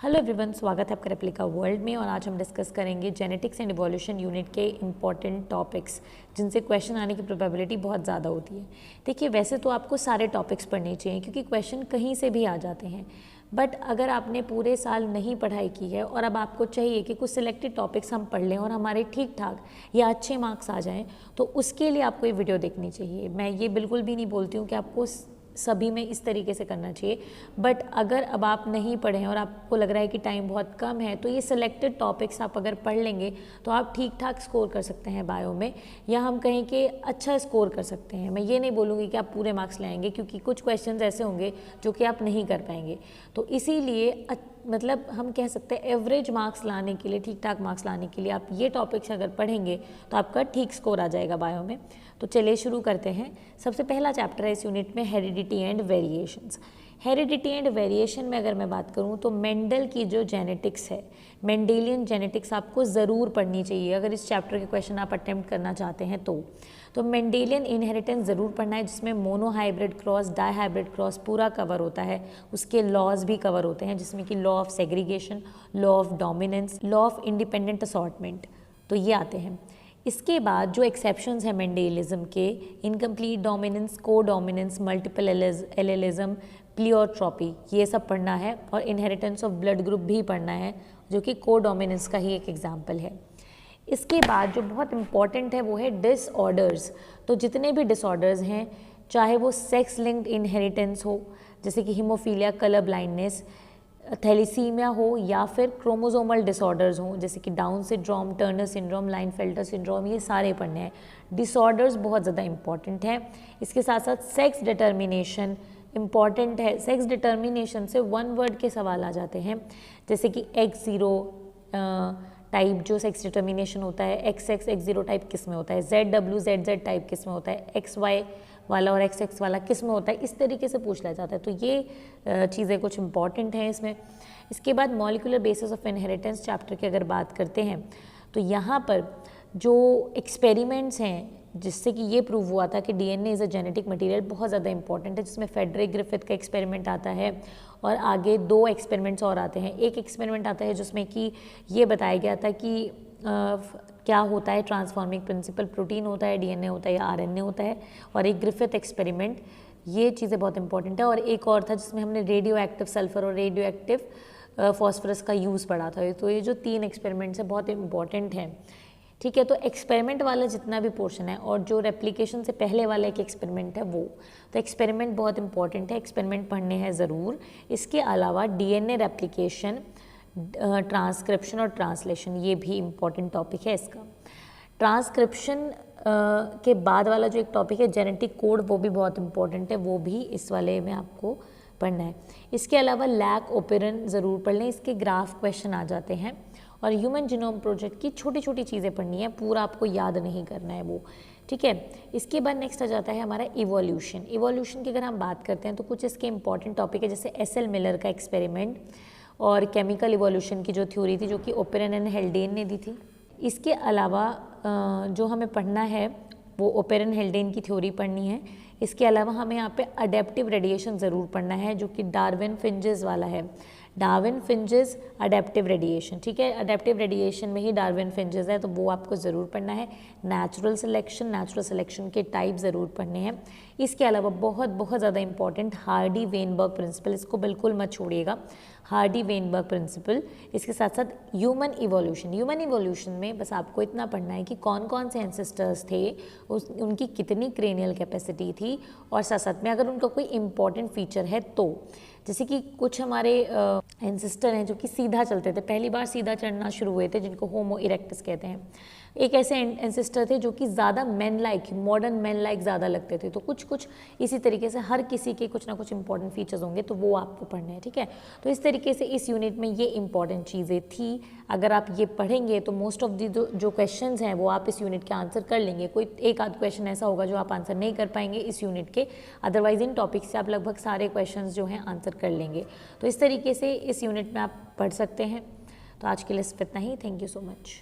Hello everyone, स्वागत है आपका रेप्लिका वर्ल्ड में। और आज हम डिस्कस करेंगे जेनेटिक्स एंड इवोल्यूशन यूनिट के इंपॉर्टेंट टॉपिक्स जिनसे क्वेश्चन आने की प्रोबेबिलिटी बहुत ज़्यादा होती है। देखिए, वैसे तो आपको सारे टॉपिक्स पढ़ने चाहिए क्योंकि क्वेश्चन कहीं से भी आ जाते हैं, बट अगर आपने पूरे साल नहीं पढ़ाई की है और अब आपको चाहिए कि कुछ सिलेक्टेड टॉपिक्स हम पढ़ लें और हमारे ठीक ठाक या अच्छे मार्क्स आ जाएँ, तो उसके लिए आपको ये वीडियो देखनी चाहिए। मैं ये बिल्कुल भी नहीं बोलती हूँ कि आपको सभी में इस तरीके से करना चाहिए, बट अगर अब आप नहीं पढ़े हैं और आपको लग रहा है कि टाइम बहुत कम है, तो ये सिलेक्टेड टॉपिक्स आप अगर पढ़ लेंगे तो आप ठीक ठाक स्कोर कर सकते हैं बायो में, या हम कहें कि अच्छा स्कोर कर सकते हैं। मैं ये नहीं बोलूँगी कि आप पूरे मार्क्स लाएंगे क्योंकि कुछ क्वेश्चंस ऐसे होंगे जो कि आप नहीं कर पाएंगे। तो इसीलिए मतलब हम कह सकते हैं एवरेज मार्क्स लाने के लिए, ठीक ठाक मार्क्स लाने के लिए आप ये टॉपिक्स अगर पढ़ेंगे तो आपका ठीक स्कोर आ जाएगा बायो में। तो चलिए शुरू करते हैं। सबसे पहला चैप्टर है इस यूनिट में heredity and variations. Heredity and variation में अगर मैं बात करूं तो मेंडल की जो जेनेटिक्स है, मेंडेलियन जेनेटिक्स आपको ज़रूर पढ़नी चाहिए अगर इस चैप्टर के क्वेश्चन आप अटेम्प्ट करना चाहते हैं तो मेंडेलियन इनहेरिटेंस ज़रूर पढ़ना है, जिसमें mono hybrid cross, di hybrid cross पूरा कवर होता है। उसके लॉज भी कवर होते हैं जिसमें कि law of segregation, law of dominance, law of independent assortment, तो ये आते हैं। इसके बाद जो एक्सेप्शंस हैं मेंडेलिज्म के, इनकम्प्लीट डोमिनेंस, को डोमिनेंस, मल्टीपल एलेलिज्म, प्लियोट्रॉपी, ये सब पढ़ना है। और इनहेरिटेंस ऑफ ब्लड ग्रुप भी पढ़ना है जो कि को डोमिनेंस का ही एक एग्जाम्पल है। इसके बाद जो बहुत इंपॉर्टेंट है वो है डिसऑर्डर्स। तो जितने भी डिसऑर्डर्स हैं, चाहे वो सेक्स लिंक्ड इनहेरिटेंस हो जैसे कि हीमोफीलिया, कलर ब्लाइंडनेस, थैलीसीमिया हो, या फिर क्रोमोसोमल डिसऑर्डर्स हों जैसे कि Down syndrome, Turner syndrome, Klinefelter syndrome, ये सारे पढ़ने हैं। डिसऑर्डर्स बहुत ज़्यादा इंपॉर्टेंट है। इसके साथ साथ सेक्स डिटर्मिनेशन इम्पॉर्टेंट है। सेक्स डिटर्मिनेशन से वन वर्ड के सवाल आ जाते हैं जैसे कि X0 टाइप जो सेक्स डिटर्मिनेशन होता है, XX X0 टाइप किस में होता है, ZW ZZ टाइप किस में होता है, XY वाला और XX वाला किस में होता है, इस तरीके से पूछ लिया जाता है। तो ये चीज़ें कुछ इंपॉर्टेंट हैं इसमें। इसके बाद molecular basis of inheritance chapter की अगर बात करते हैं तो यहाँ पर जो एक्सपेरिमेंट्स हैं जिससे कि ये प्रूव हुआ था कि DNA is a genetic material, बहुत ज़्यादा इंपॉर्टेंट है, जिसमें फेडरिक ग्रिफिथ का एक्सपेरिमेंट आता है और आगे 2 एक्सपेरिमेंट्स और आते हैं। एक एक्सपेरिमेंट आता है जिसमें कि ये बताया गया था कि क्या होता है, ट्रांसफॉर्मिंग प्रिंसिपल, प्रोटीन होता है, DNA होता है या RNA होता है, और एक ग्रिफिथ एक्सपेरिमेंट, ये चीज़ें बहुत इंपॉर्टेंट है। और एक और था जिसमें हमने रेडियो एक्टिव सल्फर और रेडियो एक्टिव फॉस्फोरस का यूज़ पढ़ा था। तो ये जो 3 एक्सपेरिमेंट्स हैं बहुत इंपॉर्टेंट हैं, ठीक है। तो एक्सपेरिमेंट वाला जितना भी पोर्शन है और जो रेप्लिकेशन से पहले वाला एक एक्सपेरिमेंट है वो, तो एक्सपेरिमेंट बहुत इंपॉर्टेंट है, एक्सपेरिमेंट पढ़ने हैं ज़रूर। इसके अलावा DNA रेप्लिकेशन, ट्रांसक्रिप्शन और ट्रांसलेशन, ये भी इम्पॉर्टेंट टॉपिक है इसका। ट्रांसक्रिप्शन के बाद वाला जो एक टॉपिक है जेनेटिक कोड, वो भी बहुत इंपॉर्टेंट है, वो भी इस वाले में आपको पढ़ना है। इसके अलावा लैक ओपेरन ज़रूर पढ़ लें, इसके ग्राफ क्वेश्चन आ जाते हैं। और ह्यूमन जीनोम प्रोजेक्ट की छोटी छोटी चीज़ें पढ़नी है, पूरा आपको याद नहीं करना है वो, ठीक है। इसके बाद नेक्स्ट आ जाता है हमारा इवोल्यूशन। इवोल्यूशन की अगर हम बात करते हैं तो कुछ इसके इंपॉर्टेंट टॉपिक है जैसे SL मिलर का एक्सपेरिमेंट और केमिकल इवोल्यूशन की जो थ्योरी थी जो कि ओपेरन एंड हेल्डेन ने दी थी। इसके अलावा जो हमें पढ़ना है वो ओपेरन हेल्डेन की थ्योरी पढ़नी है। इसके अलावा हमें यहाँ पे अडेप्टिव रेडिएशन ज़रूर पढ़ना है जो कि डार्विन फिंचेस वाला है, डार्विन फिंचेस अडेप्टिव रेडिएशन, ठीक है। अडेप्टिव रेडिएशन में ही डार्विन फिंचेस है, तो वो आपको ज़रूर पढ़ना है। नेचुरल सिलेक्शन के टाइप ज़रूर पढ़ने हैं। इसके अलावा बहुत ज़्यादा इंपॉर्टेंट हार्डी वेनबर्ग प्रिंसिपल, इसको बिल्कुल मत छोड़िएगा, हार्डी वेनबर्ग प्रिंसिपल। इसके साथ साथ ह्यूमन इवोल्यूशन में बस आपको इतना पढ़ना है कि कौन कौन से एंसेस्टर्स थे, उनकी कितनी क्रेनियल कैपेसिटी थी, और साथ साथ में अगर उनका कोई इंपॉर्टेंट फीचर है तो, जैसे कि कुछ हमारे एंसेस्टर हैं जो कि सीधा चलते थे, पहली बार सीधा चढ़ना शुरू हुए थे, जिनको होमो इरेक्टस कहते हैं। एक ऐसे एंसेस्टर थे जो कि ज़्यादा man like, modern man like ज़्यादा लगते थे। तो कुछ इसी तरीके से हर किसी के कुछ ना कुछ इंपॉर्टेंट फीचर्स होंगे, तो वो आपको पढ़ने हैं, ठीक है। तो इस तरीके से इस यूनिट में ये इंपॉर्टेंट चीज़ें थी। अगर आप ये पढ़ेंगे तो मोस्ट ऑफ दी जो क्वेश्चंस हैं वो आप इस यूनिट के आंसर कर लेंगे। कोई एक आध क्वेश्चन ऐसा होगा जो आप आंसर नहीं कर पाएंगे इस यूनिट के, अदरवाइज इन टॉपिक से आप लगभग सारे क्वेश्चन जो हैं आंसर कर लेंगे। तो इस तरीके से इस यूनिट में आप पढ़ सकते हैं। तो आज के लिए सिर्फ इतना ही। Thank you so much.